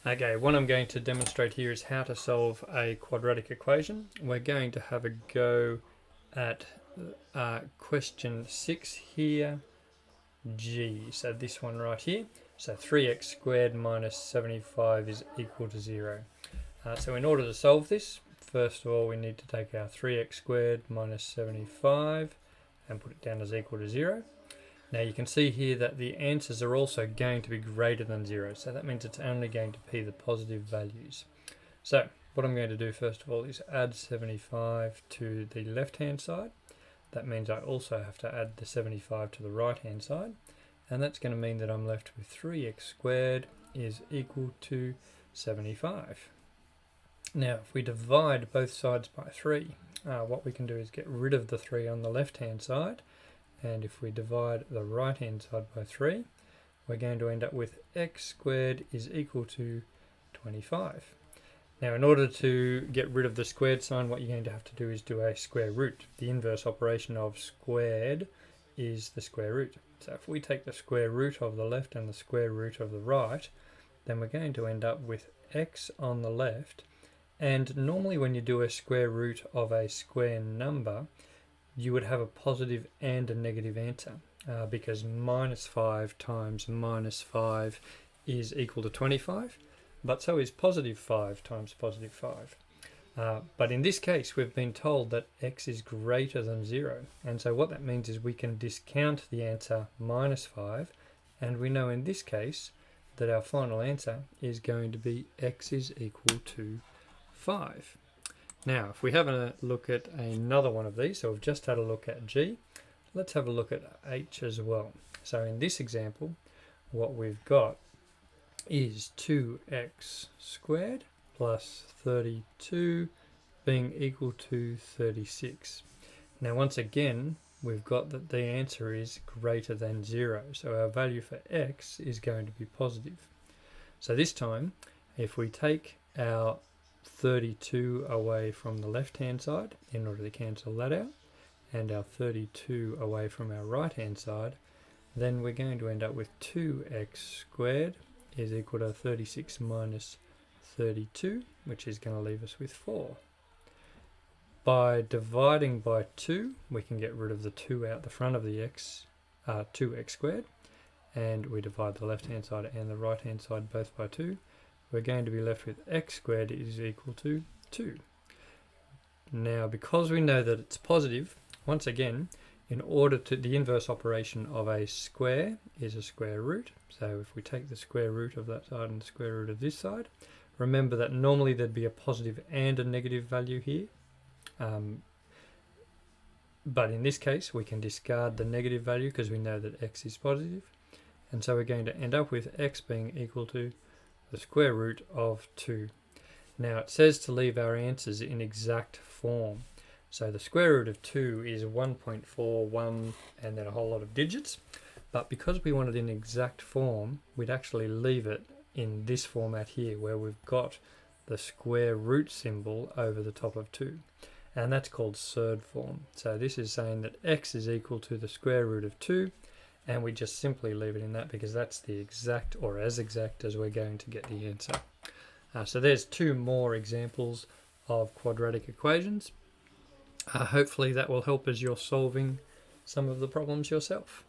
Okay, what I'm going to demonstrate here is how to solve a quadratic equation. We're going to have a go at question 6 here, G. So this one right here. So 3x squared minus 75 is equal to 0. So in order to solve this, first of all we need to take our 3x squared minus 75 and put it down as equal to 0. Now you can see here that the answers are also going to be greater than 0, so that means it's only going to be the positive values. So what I'm going to do first of all is add 75 to the left hand side. That means I also have to add the 75 to the right hand side, and that's going to mean that I'm left with 3x squared is equal to 75. Now if we divide both sides by 3, what we can do is get rid of the 3 on the left hand side, and if we divide the right hand side by 3, we're going to end up with x squared is equal to 25. Now in order to get rid of the squared sign, what you're going to have to do is do a square root. The inverse operation of squared is the square root. So if we take the square root of the left and the square root of the right, then we're going to end up with x on the left. And normally when you do a square root of a square number, you would have a positive and a negative answer because minus 5 times minus 5 is equal to 25, but so is positive 5 times positive 5. But in this case, we've been told that x is greater than 0, and so what that means is we can discount the answer minus 5, and we know in this case that our final answer is going to be x is equal to 5. Now, if we have a look at another one of these, so we've just had a look at G, let's have a look at H as well. So in this example, what we've got is 2x squared plus 32 being equal to 36. Now, once again, we've got that the answer is greater than 0, so our value for x is going to be positive. So this time, if we take our 32 away from the left hand side in order to cancel that out, and our 32 away from our right hand side, then we're going to end up with 2x squared is equal to 36 minus 32, which is going to leave us with 4. By dividing by 2, we can get rid of the 2 out the front of the x, 2x squared, and we divide the left hand side and the right hand side both by 2. We're going to be left with x squared is equal to 2. Now, because we know that it's positive, once again, in order to, the inverse operation of a square is a square root. So if we take the square root of that side and the square root of this side, remember that normally there'd be a positive and a negative value here. But in this case, we can discard the negative value because we know that x is positive. And so we're going to end up with x being equal to the square root of 2. Now it says to leave our answers in exact form. So the square root of 2 is 1.41 and then a whole lot of digits. But because we want it in exact form, we'd actually leave it in this format here where we've got the square root symbol over the top of 2. And that's called surd form. So this is saying that x is equal to the square root of 2. And we just simply leave it in that because that's the exact, or as exact as we're going to get the answer. So there's 2 more examples of quadratic equations. Hopefully that will help as you're solving some of the problems yourself.